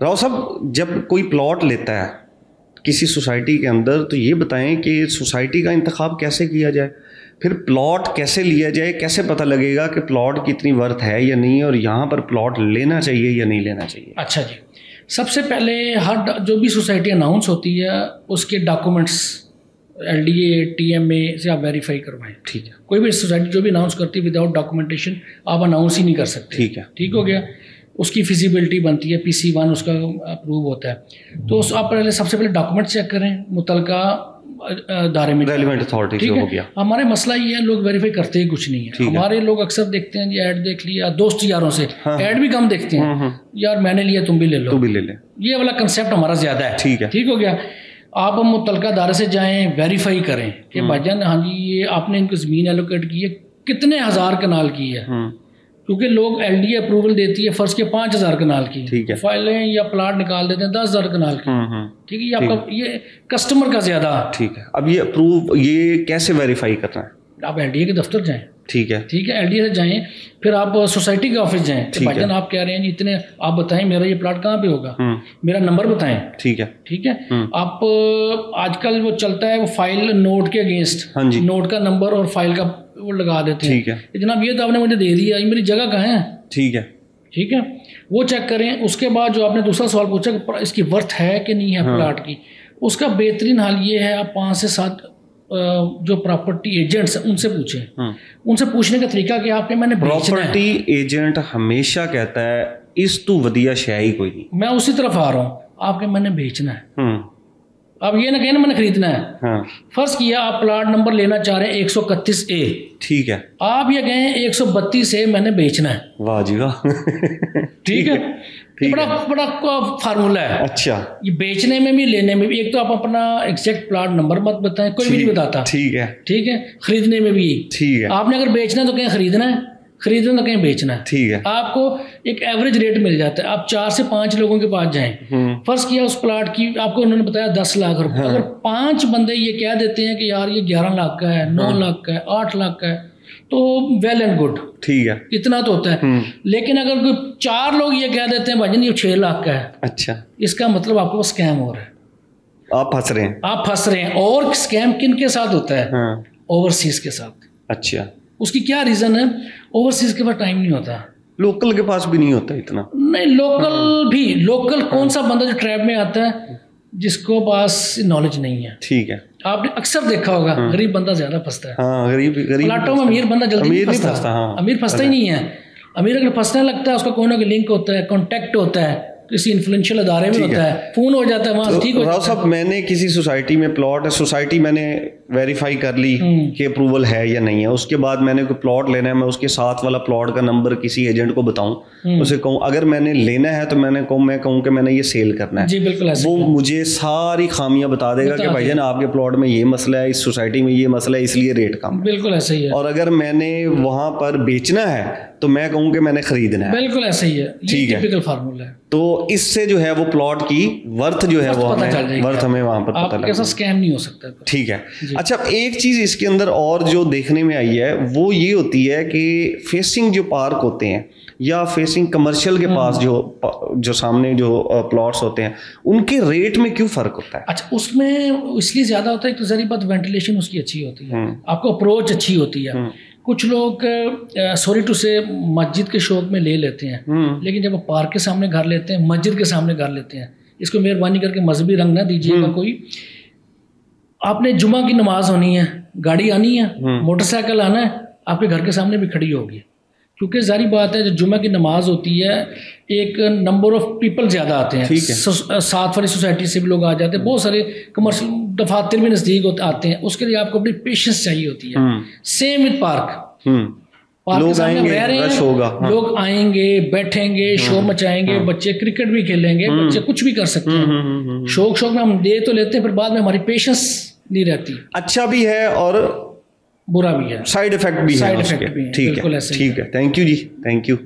राव साहब, जब कोई प्लॉट लेता है किसी सोसाइटी के अंदर, तो ये बताएं कि सोसाइटी का इंतखाब कैसे किया जाए, फिर प्लॉट कैसे लिया जाए, कैसे पता लगेगा कि प्लॉट कितनी वर्थ है या नहीं, और यहाँ पर प्लॉट लेना चाहिए या नहीं लेना चाहिए। अच्छा जी, सबसे पहले हर जो भी सोसाइटी अनाउंस होती है उसके डॉक्यूमेंट्स LDA TMA से आप वेरीफाई करवाएं। ठीक है। कोई भी सोसाइटी जो भी अनाउंस करती है विदाउट डॉक्यूमेंटेशन आप अनाउंस ही नहीं कर सकते। ठीक है। ठीक हो गया। उसकी फिजिबिलिटी बनती है, PC1 उसका अप्रूव होता है। तो आप पहले सबसे पहले डॉक्यूमेंट चेक करें मुतलका दायरे में, रेलिवेंट अथॉरिटी से हो गया। हमारे मसला ये है लोग वेरीफाई करते ही कुछ नहीं है। हमारे लोग अक्सर देखते हैं, ऐड देख लिया, दोस्त यारों से ऐड भी कम देखते हैं, यार मैंने लिया तुम भी ले लो, तू भी ले ले, ये वाला कंसेप्ट हमारा ज्यादा है। ठीक है। ठीक हो गया। आप मुतलका दायरे से जाएं, वेरीफाई करें कि भाईजान हाँ जी ये आपने इनको ज़मीन एलोकेट की है, कितने हज़ार कनाल की है, क्योंकि लोग LDA अप्रूवल देती है फर्ज के 5000 कनाल की, ठीक है, फाइलें या प्लाट निकाल देते हैं 10,000 कनाल की। ठीक है, ये आपका ये कस्टमर का ज्यादा। ठीक है। अब ये अप्रूव ये कैसे वेरीफाई करना है? आप LDA के दफ्तर जाएं। ठीक है। ठीक है, LDA से जाएं, फिर आप सोसाइटी के ऑफिस जाएं। तो भाईजान आप कह रहे हैं इतने, आप बताएं मेरा ये प्लाट कहाँ पे होगा, मेरा नंबर बताएं। ठीक है। ठीक है। आप आजकल वो चलता है वो फाइल नोट के अगेंस्ट, नोट का नंबर और फाइल का वो लगा देते हैं। ठीक है। जनाब ये तो आपने मुझे दे दिया, ये मेरी जगह कहाँ है? ठीक है। ठीक है, वो चेक करें। उसके बाद जो आपने दूसरा सवाल पूछा इसकी वर्थ है कि नहीं है प्लाट की, उसका बेहतरीन हाल ये है आप 5 से 7 जो प्रॉपर्टी एजेंट्स हैं उनसे पूछें। उनसे पूछने का तरीका कि आपके मैंने प्रॉपर्टी एजेंट हमेशा कहता है इस तू वधिया शै ही कोई नहीं। मैं उसी तरफ आ रहा हूँ, आपके मैंने बेचना है, आप ये ना कहना मैंने खरीदना है। हाँ। फर्ज किया आप प्लाट नंबर लेना चाह रहे हैं 131A। ठीक है। आप ये कहें 132A मैंने बेचना है। वाह जी वाह। ठीक है। बड़ा बड़ा फार्मूला है। अच्छा। ये बेचने में भी लेने में भी, एक तो आप अपना एग्जैक्ट प्लाट नंबर मत बताएं, कोई भी नहीं बताता। ठीक है। ठीक है। खरीदने में भी ठीक है, आपने अगर बेचना है तो कहीं खरीदना है, खरीदना तो कहीं बेचना है। ठीक है। आपको एक एवरेज रेट मिल जाता है। आप 4 से 5 लोगों के पास जाएं, फर्ज किया उस प्लाट की आपको उन्होंने बताया 10 लाख रुपए। अगर 5 बंदे ये कह देते हैं कि यार ये 11 लाख का है, 9 लाख का है, 8 लाख का है, तो वेल एंड गुड। ठीक है, इतना तो होता है। लेकिन अगर कोई 4 लोग ये कह देते हैं भाई ये 6 लाख का है, अच्छा, इसका मतलब आपको स्कैम हो रहा है, आप फंस रहे हैं, आप फंस रहे हैं। और स्कैम किन के साथ होता है? ओवरसीज के साथ। अच्छा। उसकी क्या रीजन है? ओवरसीज के पास टाइम नहीं होता, लोकल के पास भी नहीं होता इतना। नहीं, लोकल भी, लोकल कौन सा बंदा जो ट्रैप में आता है जिसको पास नॉलेज नहीं है। ठीक है। आपने अक्सर देखा होगा गरीब बंदा ज्यादा फंसता है। हाँ, गरीब प्लाटों में अमीर बंदा जल्दी नहीं फंसता। हाँ। अमीर फंसता ही नहीं है। अमीर अगर फंसने लगता है उसका कोई ना कोई लिंक होता है, कॉन्टेक्ट होता है, किसी इन्फ्लुएंशियल अदारे में होता है, फोन हो जाता है वहाँ। ठीक है। राव साहब, मैंने किसी सोसाइटी में प्लॉट, सोसाइटी मैंने वेरीफाई कर ली कि अप्रूवल है या नहीं है, उसके बाद मैंने कोई प्लॉट लेना है, मैं उसके साथ वाला प्लॉट का नंबर किसी एजेंट को बताऊं, उसे कहूं अगर मैंने लेना है तो मैं कहूं कि मैंने ये सेल करना है। जी बिल्कुल। वो मुझे सारी खामियां बता देगा कि भाईजान आपके प्लॉट में ये मसला है, इस सोसाइटी में ये मसला है, इसलिए रेट कम। बिल्कुल ऐसे ही है। और अगर मैंने वहां पर बेचना है तो मैं कहूँ कि मैंने खरीदना है। बिल्कुल ऐसे ही है। ठीक है। टिपिकल फार्मूला है। तो इससे जो है वो प्लॉट की वर्थ जो है वो हमें वर्थ हमें वहां पर पता लगेगा, स्कैम नहीं हो सकता। ठीक है। अच्छा, एक चीज इसके अंदर और जो देखने में आई है वो ये होती है कि फेसिंग जो पार्क होते हैं या फेसिंग कमर्शियल के पास जो सामने जो प्लॉट्स होते हैं उनके रेट में क्यों फर्क होता है? अच्छा, उसमें इसलिए ज्यादा होता है, तो जरी बात वेंटिलेशन उसकी अच्छी होती है, आपको अप्रोच अच्छी होती है। कुछ लोग सॉरी टू से मस्जिद के शौक में ले लेते हैं, लेकिन जब आप पार्क के सामने घर लेते हैं, मस्जिद के सामने घर लेते हैं, इसको मेहरबानी करके मजहबी रंग ना दीजिएगा कोई। आपने जुमा की नमाज होनी है, गाड़ी आनी है, मोटरसाइकिल आना है, आपके घर के सामने भी खड़ी होगी, क्योंकि जारी बात है जब जुमा की नमाज होती है एक नंबर ऑफ पीपल ज़्यादा आते हैं। साथ वाली सोसाइटी से भी लोग आ जाते हैं, बहुत सारे कमर्शियल दफातर भी नज़दीक आते हैं, उसके लिए आपको अपनी पेशेंस चाहिए होती है। सेम विद पार्क, पार्क के सामने रह रहे हैं, लोग आएंगे, बैठेंगे, शो मचाएंगे, बच्चे क्रिकेट भी खेलेंगे, बच्चे कुछ भी कर सकते हैं। शौक में हम दे तो लेते हैं, फिर बाद में हमारी पेशेंस नहीं रहती। अच्छा भी है और बुरा भी है, साइड इफेक्ट भी है। ठीक है। Thank you ji, thank you.